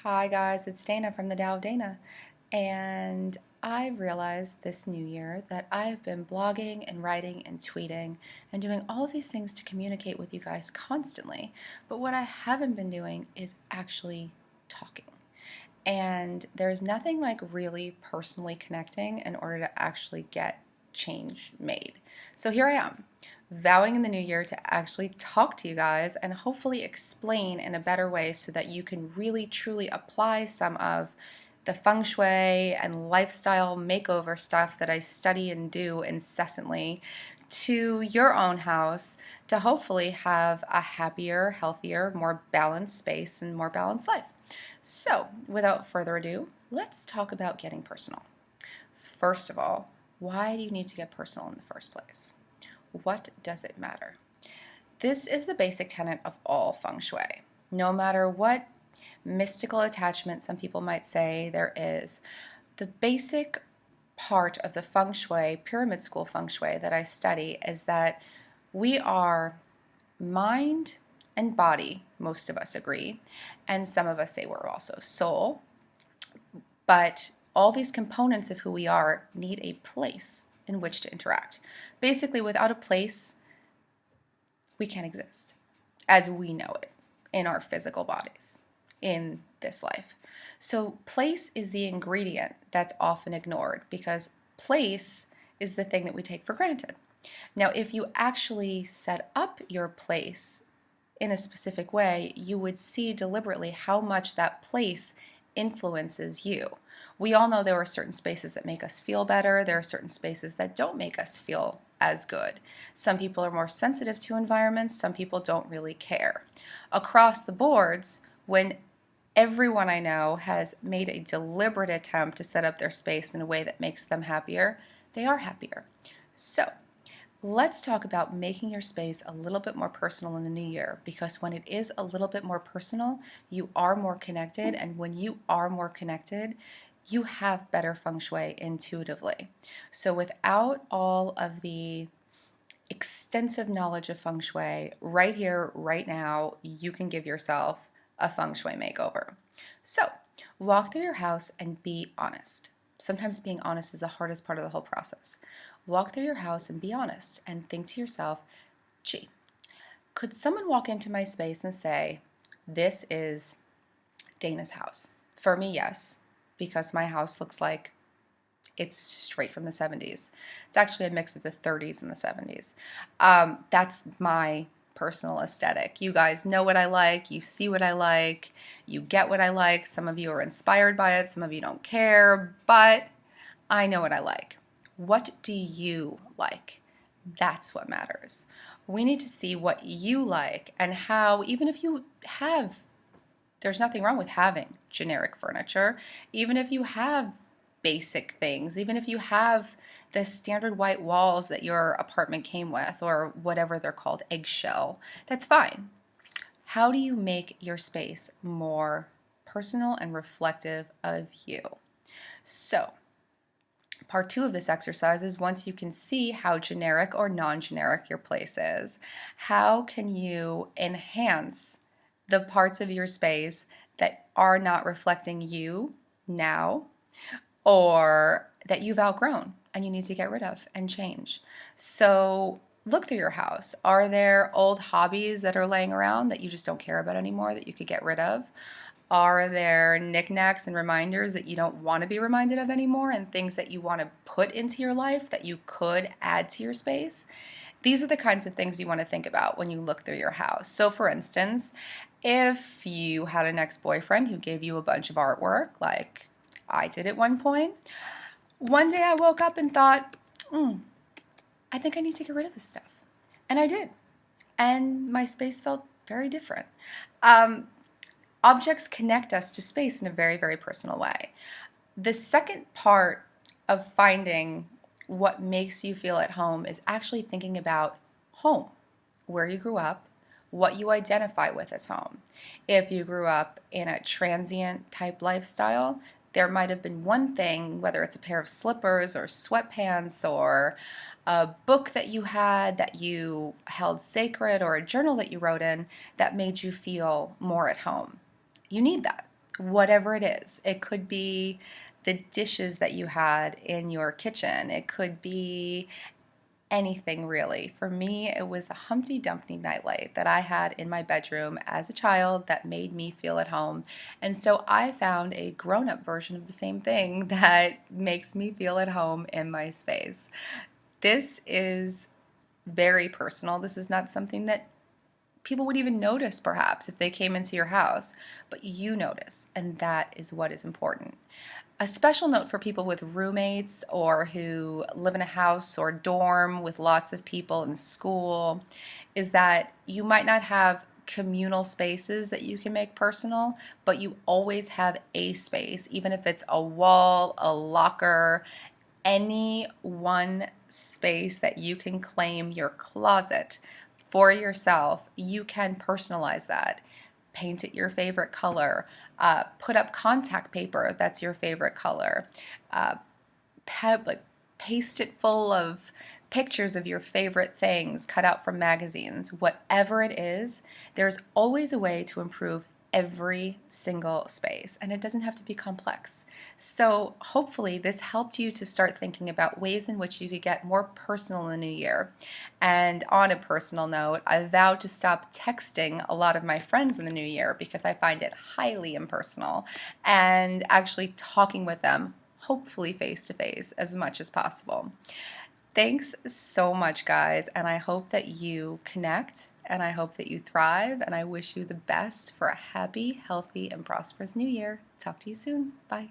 Hi guys, it's Dana from the Tao of Dana, and I realized this new year that I've been blogging and writing and tweeting and doing all of these things to communicate with you guys constantly, but what I haven't been doing is actually talking. And there's nothing like really personally connecting in order to actually get change made. So here I am, vowing in the new year to actually talk to you guys and hopefully explain in a better way so that you can really truly apply some of the feng shui and lifestyle makeover stuff that I study and do incessantly to your own house to hopefully have a happier, healthier, more balanced space and more balanced life. So, without further ado, let's talk about getting personal. First of all, why do you need to get personal in the first place? What does it matter? This is the basic tenet of all feng shui. No matter what mystical attachment some people might say there is, the basic part of the feng shui, pyramid school feng shui that I study is that we are mind and body, most of us agree, and some of us say we're also soul, but all these components of who we are need a place in which to interact. Basically, without a place, we can't exist as we know it in our physical bodies in this life. So, place is the ingredient that's often ignored because place is the thing that we take for granted. Now, if you actually set up your place in a specific way, you would see deliberately how much that place influences you. We all know there are certain spaces that make us feel better. There are certain spaces that don't make us feel as good. Some people are more sensitive to environments. Some people don't really care. Across the boards, when everyone I know has made a deliberate attempt to set up their space in a way that makes them happier, they are happier. So, let's talk about making your space a little bit more personal in the new year, because when it is a little bit more personal, you are more connected, and when you are more connected, you have better feng shui intuitively. So without all of the extensive knowledge of feng shui, right here, right now, you can give yourself a feng shui makeover. So walk through your house and be honest. Sometimes being honest is the hardest part of the whole process. Walk through your house and be honest and think to yourself, gee, could someone walk into my space and say, this is Dana's house? For me, yes, because my house looks like it's straight from the 70s. It's actually a mix of the 30s and the 70s. That's my personal aesthetic. You guys know what I like, you see what I like, you get what I like. Some of you are inspired by it, some of you don't care, but I know what I like. What do you like? That's what matters. We need to see what you like and how, even if you have, there's nothing wrong with having generic furniture, even if you have basic things, even if you have the standard white walls that your apartment came with, or whatever they're called, eggshell, that's fine. How do you make your space more personal and reflective of you? So, part two of this exercise is, once you can see how generic or non-generic your place is, how can you enhance the parts of your space that are not reflecting you now, or that you've outgrown and you need to get rid of and change? So look through your house. Are there old hobbies that are laying around that you just don't care about anymore that you could get rid of? Are there knickknacks and reminders that you don't want to be reminded of anymore, and things that you want to put into your life that you could add to your space? These are the kinds of things you want to think about when you look through your house. So for instance, if you had an ex-boyfriend who gave you a bunch of artwork, like I did at one point, one day I woke up and thought, I think I need to get rid of this stuff. And I did. And my space felt very different. Objects connect us to space in a very, very personal way. The second part of finding what makes you feel at home is actually thinking about home, where you grew up, what you identify with as home. If you grew up in a transient type lifestyle, there might have been one thing, whether it's a pair of slippers or sweatpants or a book that you had that you held sacred, or a journal that you wrote in, that made you feel more at home. You need that. whatever it is. It could be the dishes that you had in your kitchen. It could be anything really. For me, it was a Humpty Dumpty nightlight that I had in my bedroom as a child that made me feel at home. And so I found a grown-up version of the same thing that makes me feel at home in my space. This is very personal. This is not something that people would even notice perhaps if they came into your house, but you notice, and that is what is important. A special note for people with roommates or who live in a house or dorm with lots of people in school is that you might not have communal spaces that you can make personal, but you always have a space, even if it's a wall, a locker, any one space that you can claim your closet for yourself. You can personalize that. Paint it your favorite color. Put up contact paper that's your favorite color. Uh, like paste it full of pictures of your favorite things cut out from magazines. Whatever it is, there's always a way to improve every single space, and it doesn't have to be complex. So hopefully this helped you to start thinking about ways in which you could get more personal in the new year. And on a personal note, I vowed to stop texting a lot of my friends in the new year because I find it highly impersonal, and actually talking with them, hopefully face to face, as much as possible. Thanks so much, guys, and I hope that you connect, and I hope that you thrive, and I wish you the best for a happy, healthy, and prosperous new year. Talk to you soon. Bye.